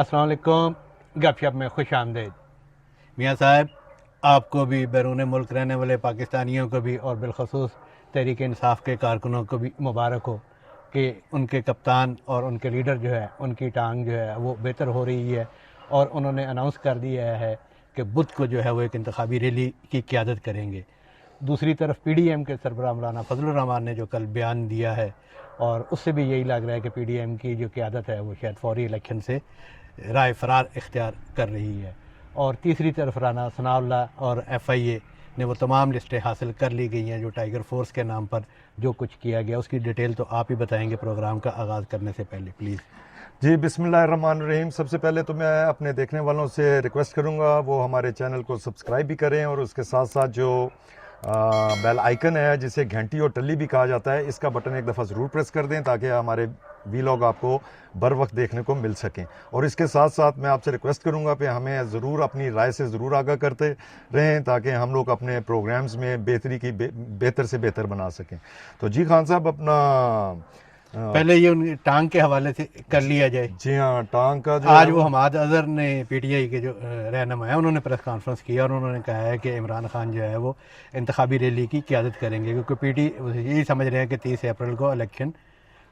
السلام علیکم، گپ شپ میں خوش آمدید۔ میاں صاحب، آپ کو بھی، بیرون ملک رہنے والے پاکستانیوں کو بھی، اور بالخصوص تحریک انصاف کے کارکنوں کو بھی مبارک ہو کہ ان کے کپتان اور ان کے لیڈر جو ہے، ان کی ٹانگ جو ہے وہ بہتر ہو رہی ہے، اور انہوں نے اناؤنس کر دیا ہے کہ بدھ کو جو ہے وہ ایک انتخابی ریلی کی قیادت کریں گے۔ دوسری طرف پی ڈی ایم کے سربراہ مولانا فضل الرحمان نے جو کل بیان دیا ہے، اور اس سے بھی یہی لگ رہا ہے کہ پی ڈی ایم کی جو قیادت ہے وہ شاید فوری الیکشن سے رائے فرار اختیار کر رہی ہے۔ اور تیسری طرف رانا ثناء اللہ اور ایف آئی اے نے وہ تمام لسٹیں حاصل کر لی گئی ہیں جو ٹائیگر فورس کے نام پر جو کچھ کیا گیا، اس کی ڈیٹیل تو آپ ہی بتائیں گے پروگرام کا آغاز کرنے سے پہلے، پلیز۔ جی، بسم اللہ الرحمن الرحیم۔ سب سے پہلے تو میں اپنے دیکھنے والوں سے ریکویسٹ کروں گا وہ ہمارے چینل کو سبسکرائب بھی کریں، اور اس کے ساتھ ساتھ جو بیل آئیکن ہے جسے گھنٹی اور ٹلی بھی کہا جاتا ہے، اس کا بٹن ایک دفعہ ضرور پریس کر دیں تاکہ ہمارے ویلاگ آپ کو بر وقت دیکھنے کو مل سکیں۔ اور اس کے ساتھ ساتھ میں آپ سے ریکویسٹ کروں گا کہ ہمیں ضرور اپنی رائے سے ضرور آگاہ کرتے رہیں تاکہ ہم لوگ اپنے پروگرامز میں بہتر سے بہتر بنا سکیں۔ تو جی خان صاحب، اپنا پہلے یہ ان ٹانگ کے حوالے سے کر لیا جائے۔ جی ہاں، ٹانگ کا جو آج وہ حماد اظہر نے پی ٹی آئی کے جو رہنما ہیں انہوں نے پریس کانفرنس کیا، اور انہوں نے کہا ہے کہ عمران خان جو ہے وہ انتخابی ریلی کی قیادت کریں گے، کیونکہ پی ٹی یہی سمجھ رہے ہیں کہ 30 اپریل کو الیکشن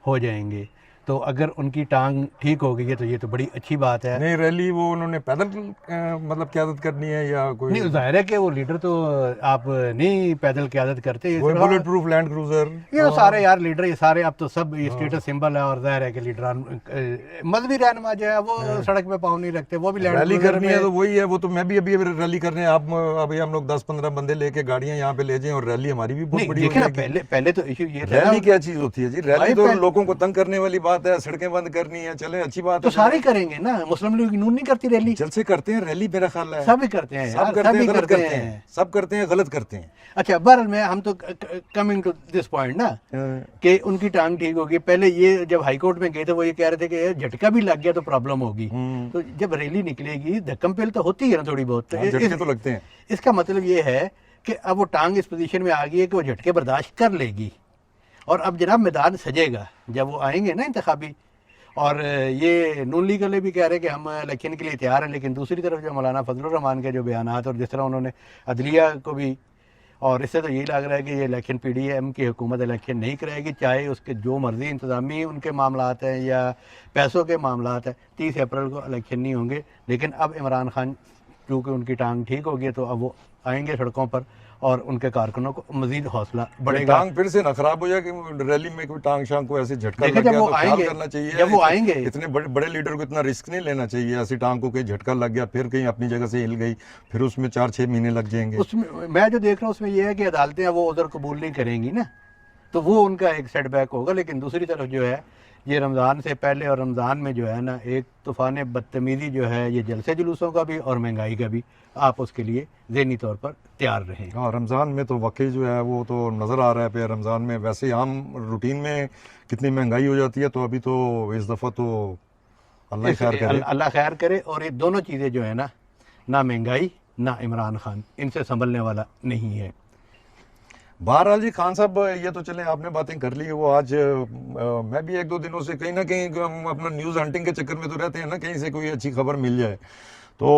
ہو جائیں گے۔ تو اگر ان کی ٹانگ ٹھیک ہو گئی ہے تو یہ تو بڑی اچھی بات ہے۔ نہیں، ریلی وہ انہوں نے پیدل مطلب قیادت کرنی ہے یا کوئی؟ نہیں، ظاہر ہے کہ وہ لیڈر تو آپ نہیں پیدل قیادت کرتے، کوئی بلٹ پروف لینڈ کروزر، یہ تو سارے یار لیڈر، یہ سارے اب تو سب یہ اسٹیٹس سمبل ہے، اور ظاہر ہے کہ لیڈران مذہبی رہنما جو ہے وہ سڑک پہ پاؤں نہیں رکھتے، وہ بھی ریلی کرنی ہے تو وہی ہے، وہ تو میں بھی ابھی ریلی کرنے آپ ابھی ہم لوگ 10-15 بندے لے کے گاڑیاں یہاں پہ لے جائیں اور ریلی ہماری بھی بہت بڑی ہو جائے گی۔ پہلے تو ایشو یہ ریلی کیا چیز ہوتی ہے جی؟ ریلی تو لوگوں کو تنگ کرنے والی بات ہے، سڑکیں بند کرنی ہے، چلے اچھی بات تو ہے، سارے کریں گے نا، مسلم لیگ نون نہیں کرتی ریلی؟ جلسے کرتے ہیں، ریلی میرا خیال ہے سب کرتے ہیں، سب کرتے ہیں، غلط کرتے ہیں، سب کرتے ہیں، غلط کرتے ہیں۔ اچھا، بہرحال میں ہم تو کمنگ ٹو دس پوائنٹ نا کہ ان کی ٹانگ ٹھیک ہوگی۔ پہلے یہ جب ہائی کورٹ میں گئے تھے وہ یہ کہہ رہے تھے کہ جھٹکا بھی لگ گیا تو پرابلم ہوگی، تو جب ریلی نکلے گی دھکم پیل تو ہوتی ہے نا تھوڑی بہت، جھٹکے تو لگتے ہیں۔ اس کا مطلب یہ ہے کہ اب وہ ٹانگ اس پوزیشن میں آ گئی ہے کہ وہ جھٹکے برداشت کر لے گی، اور اب جناب میدان سجے گا جب وہ آئیں گے نا انتخابی۔ اور یہ نون لیگ والے بھی کہہ رہے ہیں کہ ہم الیکشن کے لیے تیار ہیں، لیکن دوسری طرف جو مولانا فضل الرحمان کے جو بیانات اور جس طرح انہوں نے عدلیہ کو بھی، اور اس سے تو یہی لگ رہا ہے کہ یہ الیکشن پی ڈی ایم کی حکومت الیکشن نہیں کرے گی، چاہے اس کے جو مرضی انتظامی ان کے معاملات ہیں یا پیسوں کے معاملات ہیں، 30 اپریل کو الیکشن نہیں ہوں گے۔ لیکن اب عمران خان چونکہ ان کی ٹانگ ٹھیک ہوگی تو اب وہ آئیں گے سڑکوں پر، اور ان کے کارکنوں کو مزید حوصلہ بڑھے گا۔ ٹانگ پھر سے نہ خراب ہو جائے کہ ریلی میں کوئی ٹانگ شانگ کو ایسے جھٹکا لگ گیا تو خیال کرنا چاہیے، جب وہ آئیں گے اتنے بڑے لیڈر کو اتنا رسک نہیں لینا چاہیے، ایسی ٹانگ کو کہیں جھٹکا لگ گیا پھر کہیں اپنی جگہ سے ہل گئی پھر اس میں 4-6 مہینے لگ جائیں گے۔ اس میں جو دیکھ رہا ہوں اس میں یہ ہے کہ عدالتیں وہ عذر قبول نہیں کریں گی نا، تو وہ ان کا ایک سیٹ بیک ہوگا۔ لیکن دوسری طرف جو ہے یہ رمضان سے پہلے اور رمضان میں جو ہے نا ایک طوفان بدتمیزی جو ہے، یہ جلسے جلوسوں کا بھی اور مہنگائی کا بھی، آپ اس کے لیے ذہنی طور پر تیار رہیں۔ ہاں، رمضان میں تو واقعی جو ہے وہ تو نظر آ رہا ہے پہ رمضان میں ویسے عام روٹین میں کتنی مہنگائی ہو جاتی ہے، تو ابھی تو اس دفعہ تو اللہ خیر کرے، اللہ خیر کرے۔ اور یہ دونوں چیزیں جو ہے نا، نہ مہنگائی نہ عمران خان، ان سے سنبھلنے والا نہیں ہے۔ بہرحال جی خان صاحب، یہ تو چلیں آپ نے باتیں کر لی، وہ آج میں بھی 1-2 دنوں سے کہیں نہ کہیں ہم اپنا نیوز ہنٹنگ کے چکر میں تو رہتے ہیں نا، کہیں سے کوئی اچھی خبر مل جائے تو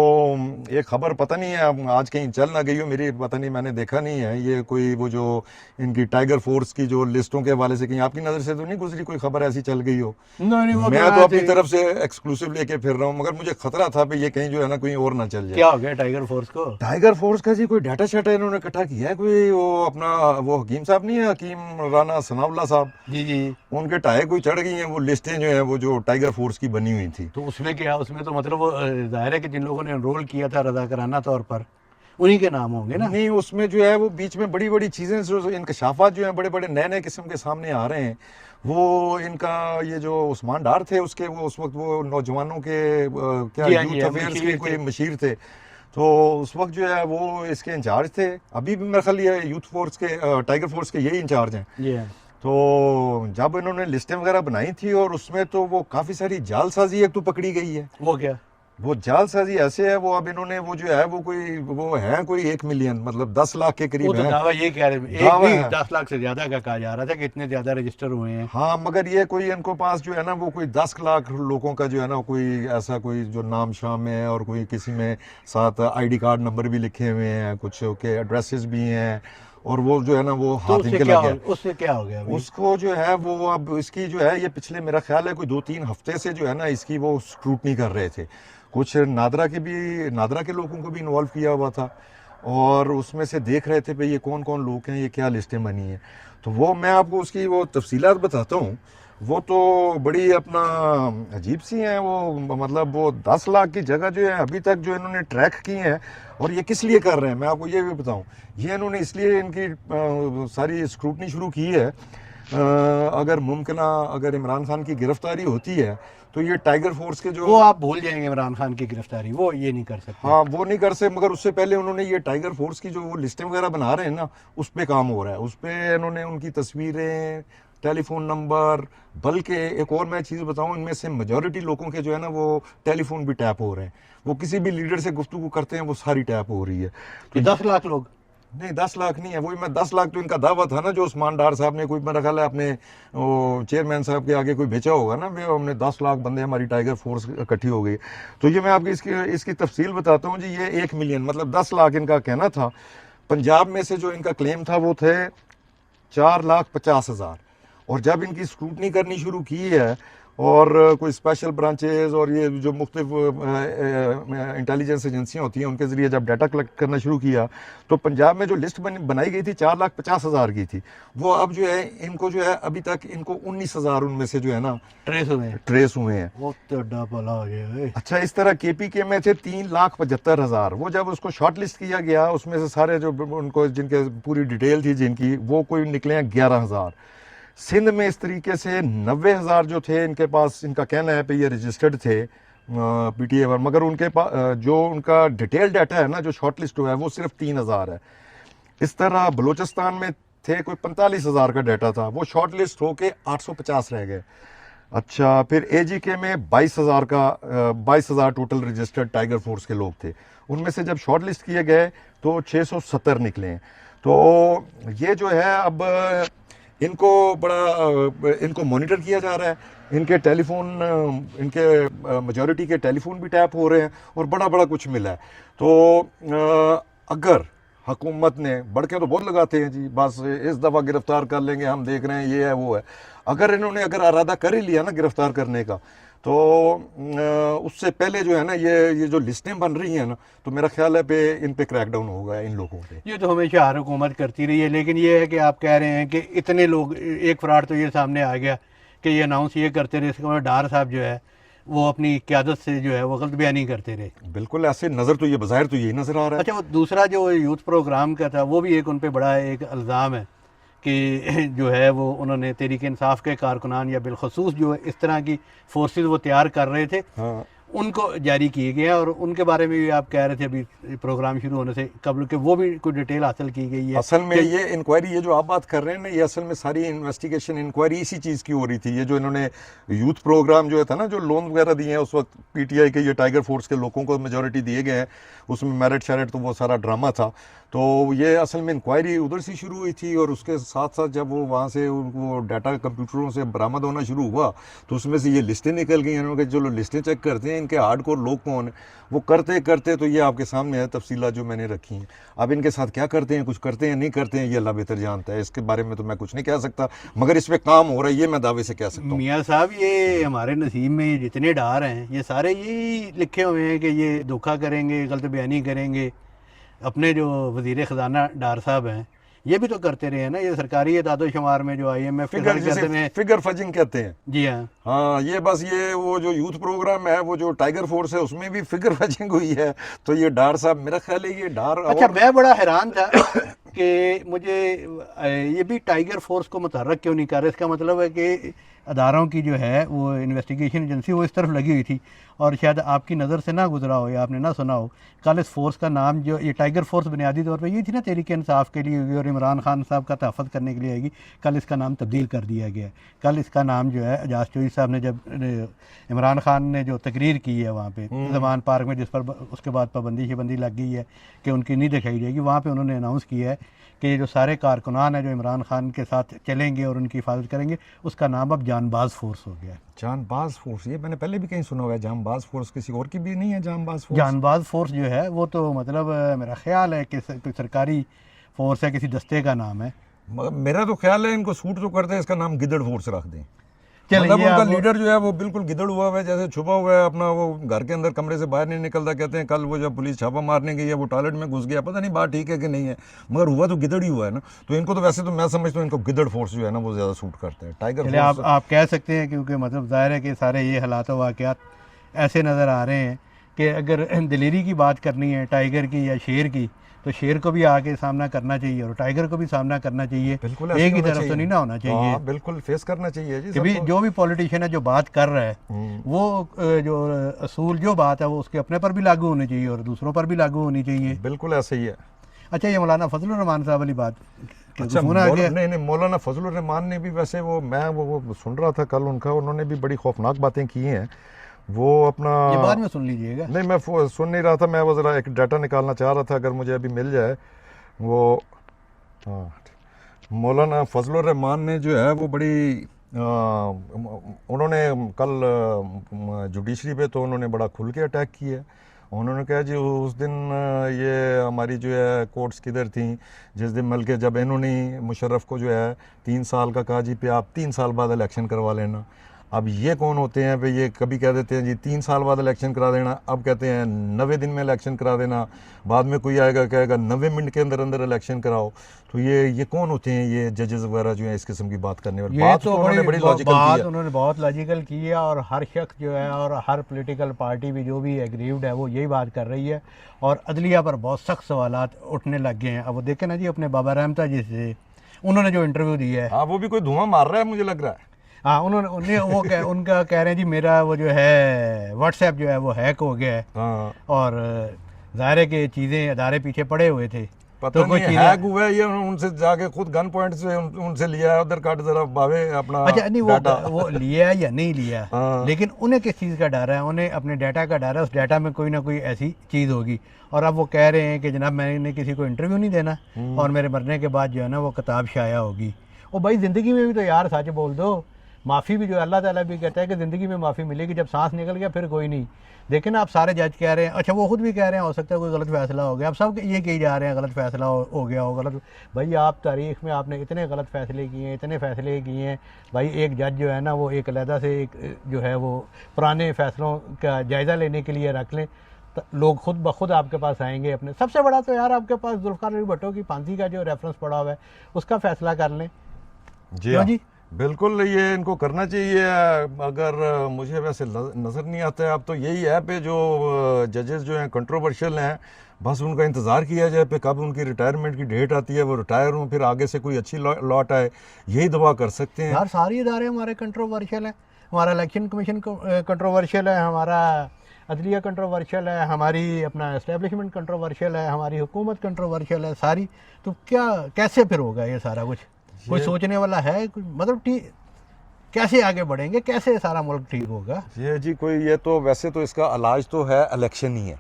ایک خبر پتہ نہیں ہے آج کہیں چل نہ گئی ہو، میری پتہ نہیں، میں نے دیکھا نہیں ہے، یہ کوئی وہ جو ان کی ٹائیگر فورس کی جو لسٹوں کے حوالے سے کہیں آپ کی نظر سے تو نہیں گزری کوئی خبر ایسی چل گئی ہو؟ میں تو اپنی طرف سے ایکسکلوسیو لے کے پھر رہا ہوں، مگر مجھے خطرہ تھا کہ یہ کہیں جو ہے نا کوئی اور نہ چل جائے۔ کیا ہو گیا ٹائیگر فورس کو؟ ٹائیگر فورس کا جی کوئی ڈیٹا شیٹا انہوں نے اکٹھا کیا ہے، کوئی وہ اپنا وہ حکیم صاحب نہیں ہے، حکیم رانا ثناء اللہ صاحب، جی ان کے ٹائے کوئی چڑھ گئی ہیں وہ لسٹیں جو ہیں وہ جو ٹائیگر فورس کی بنی ہوئی تھی۔ تو اس میں کیا، اس میں تو مطلب وہ ظاہر ہے کہ جن لوگوں نے انرول کیا تھا رضاکارانہ طور پر انہی کے نام ہوں گے نا۔ نہیں، اس میں جو ہے وہ بیچ میں بڑی بڑی چیزیں انکشافات جو ہیں بڑے بڑے نئے نئے قسم کے سامنے آ رہے ہیں۔ وہ ان کا یہ جو عثمان ڈار تھے اس کے وہ اس وقت وہ نوجوانوں کے کیا یوتھ افیئرس کے کوئی مشیر تھے، تو اس وقت جو ہے وہ اس کے انچارج تھے، ابھی بھی میرا خیال یہ یوتھ فورس کے ٹائیگر فورس کے یہی انچارج ہیں۔ تو جب انہوں نے لسٹیں وغیرہ بنائی تھی اور اس میں تو وہ کافی ساری جعل سازی ایک تو پکڑی گئی ہے۔ وہ کیا؟ وہ جال سازی ایسے ہے، وہ اب انہوں نے وہ جو ہے وہ ہے کوئی 1 ملین، مطلب 10 لاکھ کے وہ قریب تو ہے دعویٰ یہ کہہ رہے ہیں، ایک دعویٰ نہیں ہے۔ 10 لاکھ سے زیادہ کا کہا جا رہا تھا کہ اتنے زیادہ رجسٹر ہوئے ہیں۔ ہاں مگر یہ کوئی ان کو پاس جو ہے نا وہ کوئی 10 لاکھ لوگوں کا جو ہے نا کوئی ایسا کوئی جو نام شام ہے، اور کوئی کسی میں ساتھ آئی ڈی کارڈ نمبر بھی لکھے ہوئے ہیں، کچھ کے ایڈریسز بھی ہیں، اور وہ جو ہے نا وہ تو ہاتھ ان کے لگ گیا۔ اس سے کیا ہو گیا بھائی؟ اس کو جو ہے وہ اب اس کی جو ہے یہ پچھلے میرا خیال ہے کوئی 2-3 ہفتے سے جو ہے نا اس کی وہ اسکروٹنی کر رہے تھے، کچھ نادرا کے لوگوں کو بھی انوالو کیا ہوا تھا، اور اس میں سے دیکھ رہے تھے بھئی یہ کون کون لوگ ہیں، یہ کیا لسٹیں بنی ہیں۔ تو وہ میں آپ کو اس کی وہ تفصیلات بتاتا ہوں، وہ تو بڑی اپنا عجیب سی ہیں، وہ مطلب وہ 10 لاکھ کی جگہ جو ہے ابھی تک جو انہوں نے ٹریک کی ہیں، اور یہ کس لیے کر رہے ہیں میں آپ کو یہ بھی بتاؤں، یہ انہوں نے اس لیے ان کی ساری اسکروٹنی شروع کی ہے، اگر ممکنہ اگر عمران خان کی گرفتاری ہوتی ہے تو یہ ٹائیگر فورس کے جو وہ آپ بھول جائیں گے عمران خان کی گرفتاری، وہ یہ نہیں کر سکتے۔ ہاں وہ نہیں کر سکتے، مگر اس سے پہلے انہوں نے یہ ٹائیگر فورس کی جو وہ لسٹیں وغیرہ بنا رہے ہیں نا، اس پہ کام ہو رہا ہے، اس پہ انہوں نے ان کی تصویریں، ٹیلی فون نمبر، بلکہ ایک اور میں چیز بتاؤں، ان میں سے میجورٹی لوگوں کے جو ہے نا وہ ٹیلی فون بھی ٹیپ ہو رہے ہیں، وہ کسی بھی لیڈر سے گفتگو کرتے ہیں وہ ساری ٹیپ ہو رہی ہے۔ کہ 10 لاکھ لوگ؟ نہیں 10 لاکھ نہیں ہے، وہی میں 10 لاکھ تو ان کا دعویٰ تھا نا، جو عثمان ڈار صاحب نے کوئی میرا خیال ہے اپنے چیئرمین صاحب کے آگے کوئی بیچا ہوگا نا، ہم نے 10 لاکھ بندے ہماری ٹائیگر فورس اکٹھی ہو گئی۔ تو یہ میں آپ کی اس کی تفصیل بتاتا ہوں جی، یہ 1 ملین مطلب 10 لاکھ ان کا کہنا تھا، پنجاب میں سے جو ان کا کلیم تھا وہ تھے 4,50,000، اور جب ان کی اسکروٹنی کرنی شروع کی ہے، اور کوئی اسپیشل برانچز اور یہ جو مختلف انٹیلیجنس ایجنسیاں ہوتی ہیں ان کے ذریعے جب ڈیٹا کلیکٹ کرنا شروع کیا، تو پنجاب میں جو لسٹ بنائی گئی تھی 4,50,000 کی تھی، وہ اب جو ہے ان کو جو ہے ابھی تک ان کو 19,000 ان میں سے جو ہے نا ٹریس ہوئے ہیں۔ وہ تو ڈبل ہو گیا۔ اچھا، اس طرح کے پی کے میں تھے 3,75,000، وہ جب اس کو شارٹ لسٹ کیا گیا، اس میں سے سارے جو ان کو جن کے پوری ڈیٹیل تھی جن کی، وہ کوئی نکلے ہیں 11,000۔ سندھ میں اس طریقے سے 90,000 جو تھے ان کے پاس، ان کا کہنا ہے پہ یہ رجسٹرڈ تھے پی ٹی اے پر، مگر ان کے پاس جو ان کا ڈیٹیل ڈیٹا ہے نا جو شارٹ لسٹ ہوا ہے وہ صرف 3,000 ہے۔ اس طرح بلوچستان میں تھے کوئی 45,000 کا ڈیٹا تھا، وہ شارٹ لسٹ ہو کے 850 رہ گئے۔ اچھا، پھر اے جی کے میں 22,000 ٹوٹل رجسٹرڈ ٹائیگر فورس کے لوگ تھے، ان میں سے جب شارٹ لسٹ کیے گئے تو 670 نکلے ہیں۔ تو یہ جو ہے اب ان کو مانیٹر کیا جا رہا ہے، ان کے ٹیلی فون، ان کے میجورٹی کے ٹیلی فون بھی ٹیپ ہو رہے ہیں، اور بڑا کچھ ملا ہے۔ تو اگر حکومت نے بڑکیں تو بہت لگاتے ہیں جی، بس اس دفعہ گرفتار کر لیں گے، ہم دیکھ رہے ہیں یہ ہے وہ ہے، اگر انہوں نے ارادہ کر ہی لیا نا گرفتار کرنے کا، تو اس سے پہلے جو ہے نا یہ جو لسٹیں بن رہی ہیں نا، تو میرا خیال ہے ان پہ کریک ڈاؤن ہوگا ان لوگوں پہ۔ یہ تو ہمیشہ ہر حکومت کرتی رہی ہے، لیکن یہ ہے کہ آپ کہہ رہے ہیں کہ اتنے لوگ، ایک فراڈ تو یہ سامنے آ گیا کہ یہ اناؤنس یہ کرتے رہے، اس کے بعد ڈار صاحب جو ہے وہ اپنی قیادت سے جو ہے وہ غلط بیانی کرتے رہے۔ بالکل ایسے نظر تو یہ بظاہر تو یہی نظر آ رہا ہے۔ اچھا، وہ دوسرا جو یوتھ پروگرام کا تھا، وہ بھی ایک ان پہ بڑا ایک الزام ہے کہ جو ہے وہ انہوں نے تحریک انصاف کے کارکنان یا بالخصوص جو اس طرح کی فورسز وہ تیار کر رہے تھے، ہاں، ان کو جاری کیے گئے ہیں، اور ان کے بارے میں بھی آپ کہہ رہے تھے ابھی پروگرام شروع ہونے سے قبل کہ وہ بھی کوئی ڈیٹیل حاصل کی گئی ہے۔ اصل میں یہ انکوائری، یہ جو آپ بات کر رہے ہیں نا، یہ اصل میں ساری انویسٹیگیشن انکوائری اسی چیز کی ہو رہی تھی۔ یہ جو انہوں نے یوتھ پروگرام جو تھا نا، جو لون وغیرہ دیے ہیں اس وقت پی ٹی آئی کے، یہ ٹائیگر فورس کے لوگوں کو میجورٹی دیے گئے ہیں، اس میں میرٹ شیرٹ تو وہ سارا ڈرامہ تھا۔ تو یہ اصل میں انکوائری ادھر سے شروع ہوئی تھی، اور اس کے ساتھ ساتھ جب وہ وہاں سے وہ ڈیٹا کمپیوٹروں سے برآمد ہونا شروع ہوا تو اس میں سے یہ لسٹیں نکل گئی۔ انہوں نے جو لسٹیں چیک کرتے ہیں ان کے ہارڈ کور لوگ کون ہیں، وہ کرتے تو یہ آپ کے سامنے ہے تفصیلات جو میں نے رکھی ہیں۔ اب ان کے ساتھ کیا کرتے ہیں، کچھ کرتے ہیں نہیں کرتے ہیں، یہ اللہ بہتر جانتا ہے، اس کے بارے میں تو میں کچھ نہیں کہہ سکتا، مگر اس پہ کام ہو رہا ہے، یہ میں دعوے سے کہہ سکتا ہوں۔ میاں صاحب، یہ ہمارے نصیب میں جتنے ڈار ہیں یہ سارے یہی لکھے ہوئے ہیں کہ یہ دھوکہ کریں گے، غلط بیانی کریں گے۔ اپنے جو وزیر خزانہ ڈار صاحب ہیں یہ بھی تو کرتے رہے ہیں نا، یہ سرکاری اعداد و شمار میں جو I M F figure fudging کہتے ہیں۔ جی ہاں، ہاں، یہ بس یہ وہ جو یوتھ پروگرام ہے، وہ جو ٹائیگر فورس ہے، اس میں بھی فگر فجنگ ہوئی ہے۔ تو یہ ڈار صاحب، میرا خیال ہے یہ ڈار، اچھا میں بڑا حیران تھا کہ مجھے یہ بھی ٹائیگر فورس کو متحرک کیوں نہیں کر رہے. اس کا مطلب ہے کہ اداروں کی جو ہے وہ انویسٹیگیشن ایجنسی وہ اس طرف لگی ہوئی تھی, اور شاید آپ کی نظر سے نہ گزرا ہو یا آپ نے نہ سنا ہو, کل اس فورس کا نام جو یہ ٹائیگر فورس بنیادی طور پہ یہ تھی نا تحریک انصاف کے لیے ہوگی اور عمران خان صاحب کا تحفظ کرنے کے لیے آئے گی, کل اس کا نام تبدیل کر دیا گیا ہے. کل اس کا نام جو ہے اعجاز چوہدری صاحب نے جب عمران خان نے جو تقریر کی ہے وہاں پہ زمان پارک میں, جس پر اس کے بعد پابندی شبندی لگ گئی ہے کہ ان کی نہیں دکھائی جائے گی, وہاں پہ انہوں نے اناؤنس کیا ہے کہ یہ جو سارے کارکنان ہیں جو عمران خان کے ساتھ چلیں گے اور ان کی حفاظت کریں گے, اس کا نام اب جان باز فورس ہو گیا ہے. جان باز فورس, یہ میں نے پہلے بھی کہیں سنا ہوا ہے. جان باز فورس کسی اور کی بھی نہیں ہے؟ جان باز فورس, جان باز فورس جو ہے وہ تو مطلب میرا خیال ہے کہ کوئی سرکاری فورس ہے, کسی دستے کا نام ہے. میرا تو خیال ہے ان کو سوٹ تو کرتے ہیں, اس کا نام گدڑ فورس رکھ دیں. چلیں مطلب یہ ان کا آپ لیڈر جو ہے وہ بالکل گدڑ ہوا ہوا ہے, جیسے چھپا ہوا ہے اپنا, وہ گھر کے اندر کمرے سے باہر نہیں نکلتا. کہتے ہیں کل وہ جب پولیس چھاپا مارنے گئی ہے وہ ٹوائلٹ میں گھس گیا, پتہ نہیں بات ٹھیک ہے کہ نہیں ہے, مگر ہوا تو گدڑ ہی ہوا ہے نا. تو ان کو تو ویسے تو میں سمجھتا ہوں ان کو گدڑ فورس جو ہے نا وہ زیادہ سوٹ کرتا ہے. ٹائیگر چلے فورس آپ کہہ سکتے ہیں, کیونکہ مطلب ظاہر ہے کہ سارے یہ حالات و واقعات ایسے نظر آ رہے ہیں کہ اگر دلیری کی بات کرنی ہے ٹائیگر کی یا شیر کی, تو شیر کو بھی آگے سامنا کرنا چاہیے اور ٹائیگر کو بھی سامنا کرنا چاہیے. بالکل ایک ہی طرف تو نہیں نہ ہونا چاہیے. بالکل فیس کرنا چاہیے جی. کہ جو بھی پولیٹیشین ہے جو بات کر رہا ہے وہ جو اصول جو بات ہے وہ اس کے اپنے پر بھی لاگو ہونے چاہیے اور دوسروں پر بھی لاگو ہونی چاہیے. بالکل ایسے ہی ہے. اچھا, یہ مولانا فضل الرحمان صاحب والی بات, اچھا نہیں مولانا فضل الرحمان نے بھی ویسے میں وہ سن رہا تھا کل ان کا, انہوں نے بھی بڑی خوفناک باتیں کی ہیں. وہ اپنا یہ بعد میں سن لیجئے گا. نہیں میں سن نہیں رہا تھا, میں وہ ذرا ایک ڈیٹا نکالنا چاہ رہا تھا, اگر مجھے ابھی مل جائے. وہ مولانا فضل الرحمان نے جو ہے وہ بڑی انہوں نے کل جوڈیشری پہ تو انہوں نے بڑا کھل کے اٹیک کیا ہے. انہوں نے کہا جی اس دن یہ ہماری جو ہے کورٹس کدھر تھیں جس دن بلکہ جب انہوں نے مشرف کو جو ہے 3 سال کا کہا جی پہ آپ 3 سال بعد الیکشن کروا لینا. اب یہ کون ہوتے ہیں پہ یہ کبھی کہہ دیتے ہیں جی 3 سال بعد الیکشن کرا دینا, اب کہتے ہیں 90 دن میں الیکشن کرا دینا, بعد میں کوئی آئے گا کہے گا 90 منٹ کے اندر اندر الیکشن کراؤ. تو یہ کون ہوتے ہیں یہ ججز وغیرہ جو ہیں اس قسم کی بات کرنے والے؟ یہ تو انہوں نے بڑی لاجیکل کی ہے. انہوں نے بہت لاجیکل کی ہے, اور ہر شخص جو ہے اور ہر پولیٹیکل پارٹی بھی جو بھی ایگریوڈ ہے وہ یہی بات کر رہی ہے, اور عدلیہ پر بہت سخت سوالات اٹھنے لگ گئے ہیں. اب وہ دیکھیں نا جی اپنے بابا رحمتہ جی سے انہوں نے جو انٹرویو دیا ہے, ہاں وہ بھی کوئی دھواں مار رہا ہے مجھے لگ رہا ہے. ہاں ان کا کہہ رہے ہیں جی میرا وہ جو ہے واٹس ایپ جو ہے وہ ہیک ہو گیا ہے, اور ظاہر ہے کہ چیزیں ادارے پیچھے پڑے ہوئے تھے. پتہ نہیں ہیک ہوا ہے یہ ان سے جا کے خود گن پوائنٹ سے ان سے لیا ہے ادھر کاٹ ذرا باوے اپنا. اچھا نہیں وہ لیا ہے یا نہیں لیا, لیکن انہیں کس چیز کا ڈر ہے؟ انہیں اپنے ڈیٹا کا ڈر ہے. اس ڈیٹا میں کوئی نہ کوئی ایسی چیز ہوگی, اور اب وہ کہہ رہے ہیں کہ جناب میں نے کسی کو انٹرویو نہیں دینا اور میرے مرنے کے بعد جو ہے نا وہ کتاب شائع ہوگی. وہ بھائی زندگی میں بھی تو یار سچ بول دو. معافی بھی جو ہے اللہ تعالیٰ بھی کہتا ہے کہ زندگی میں معافی ملے گی, جب سانس نکل گیا پھر کوئی نہیں. دیکھیں نا آپ سارے جج کہہ رہے ہیں, اچھا وہ خود بھی کہہ رہے ہیں ہو سکتا ہے کوئی غلط فیصلہ ہو گیا, اب سب یہ کہی جا رہے ہیں غلط فیصلہ ہو گیا ہو غلط. بھائی آپ تاریخ میں آپ نے اتنے غلط فیصلے کیے ہیں, اتنے فیصلے کیے ہیں. بھائی ایک جج جو ہے نا وہ ایک علیحدہ سے ایک جو ہے وہ پرانے فیصلوں کا جائزہ لینے کے لیے رکھ لیں, لوگ خود بخود آپ کے پاس آئیں گے. اپنے سب سے بڑا تو یار آپ کے پاس ذوالفقار علی بھٹو کی پھانسی کا جو ریفرنس پڑا ہوا ہے اس کا فیصلہ کر لیں. جی بالکل یہ ان کو کرنا چاہیے. اگر مجھے ویسے نظر نہیں آتا ہے اب تو یہی ہے پہ جو ججز جو ہیں کنٹروورشل ہیں, بس ان کا انتظار کیا جائے پہ کب ان کی ریٹائرمنٹ کی ڈیٹ آتی ہے وہ ریٹائر ہوں, پھر آگے سے کوئی اچھی لاٹ آئے, یہی دعا کر سکتے ہیں. یار ساری ادارے ہمارے کنٹروورشل ہیں. ہمارا الیکشن کمیشن کنٹروورشل ہے, ہمارا عدلیہ کنٹروورشل ہے, ہماری اپنا اسٹیبلشمنٹ کنٹروورشل ہے, ہماری حکومت کنٹروورشل ہے ساری. تو کیسے پھر ہوگا یہ سارا کچھ؟ کوئی سوچنے والا ہے مطلب کیسے آگے بڑھیں گے, کیسے سارا ملک ٹھیک ہوگا؟ جی کوئی یہ تو ویسے تو اس کا علاج تو ہے الیکشن ہی ہے,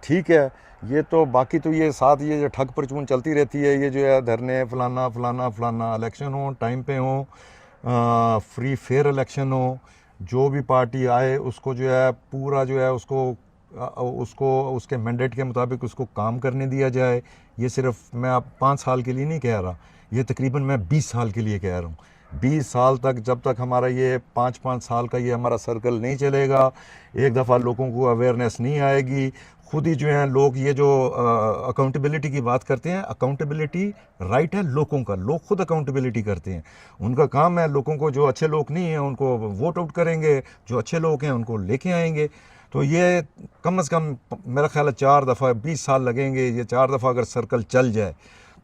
ٹھیک ہے. یہ تو باقی تو یہ ساتھ یہ جو ٹھگ پرچون چلتی رہتی ہے, یہ جو ہے دھرنے فلانا فلانا فلانا, الیکشن ہوں ٹائم پہ ہوں, فری فیئر الیکشن ہو, جو بھی پارٹی آئے اس کو جو ہے پورا جو ہے اس کو اس کے مینڈیٹ کے مطابق اس کو کام کرنے دیا جائے. یہ صرف میں آپ 5 سال کے لیے نہیں کہہ رہا, یہ تقریباً میں 20 سال کے لیے کہہ رہا ہوں. 20 سال تک جب تک ہمارا یہ 5 سال کا یہ ہمارا سرکل نہیں چلے گا, ایک دفعہ لوگوں کو اویئرنیس نہیں آئے گی, خود ہی جو ہیں لوگ یہ جو اکاؤنٹیبلٹی کی بات کرتے ہیں, اکاؤنٹیبلٹی رائٹ ہے لوگوں کا, لوگ خود اکاؤنٹیبلٹی کرتے ہیں. ان کا کام ہے لوگوں کو, جو اچھے لوگ نہیں ہیں ان کو ووٹ آؤٹ کریں گے, جو اچھے لوگ ہیں ان کو لے کے آئیں گے. تو یہ کم از کم میرا خیال ہے 4 دفعہ 20 سال لگیں گے. یہ 4 دفعہ اگر سرکل چل جائے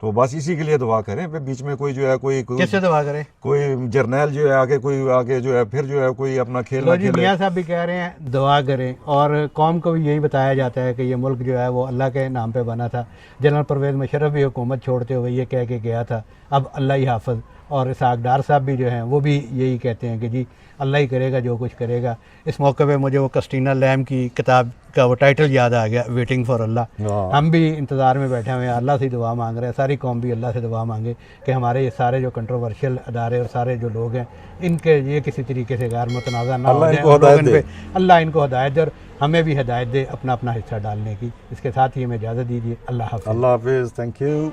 تو بس اسی کے لیے دعا کریں. پھر بیچ میں کوئی جو ہے کوئی کس سے دعا کریں؟ کوئی جرنیل جو ہے آگے جو ہے پھر جو ہے کوئی اپنا کھیل نہ کھیلے. میاں صاحب بھی کہہ رہے ہیں دعا کریں، اور قوم کو بھی یہی بتایا جاتا ہے کہ یہ ملک جو ہے وہ اللہ کے نام پہ بنا تھا. جنرل پرویز مشرف بھی حکومت چھوڑتے ہوئے یہ کہہ کے گیا تھا اب اللہ ہی حافظ، اور اسحاق ڈار صاحب بھی جو ہیں وہ بھی یہی کہتے ہیں کہ جی اللہ ہی کرے گا جو کچھ کرے گا. اس موقع پہ مجھے وہ کسٹینہ لیم کی کتاب کا وہ ٹائٹل یاد آ گیا، ویٹنگ فار اللہ. ہم بھی انتظار میں بیٹھے ہوئے ہیں، اللہ سے دعا مانگ رہے ہیں، ساری قوم بھی اللہ سے دعا مانگے کہ ہمارے یہ سارے جو کنٹروورشل ادارے اور سارے جو لوگ ہیں ان کے یہ کسی طریقے سے غیر متنازع نہ ہو جائیں. اللہ ان کو ہدایت دے اور ہمیں بھی ہدایت دے اپنا اپنا حصہ ڈالنے کی. اس کے ساتھ ہی ہمیں اجازت دیجیے. اللہ حافظ. اللہ حافظ. Thank you.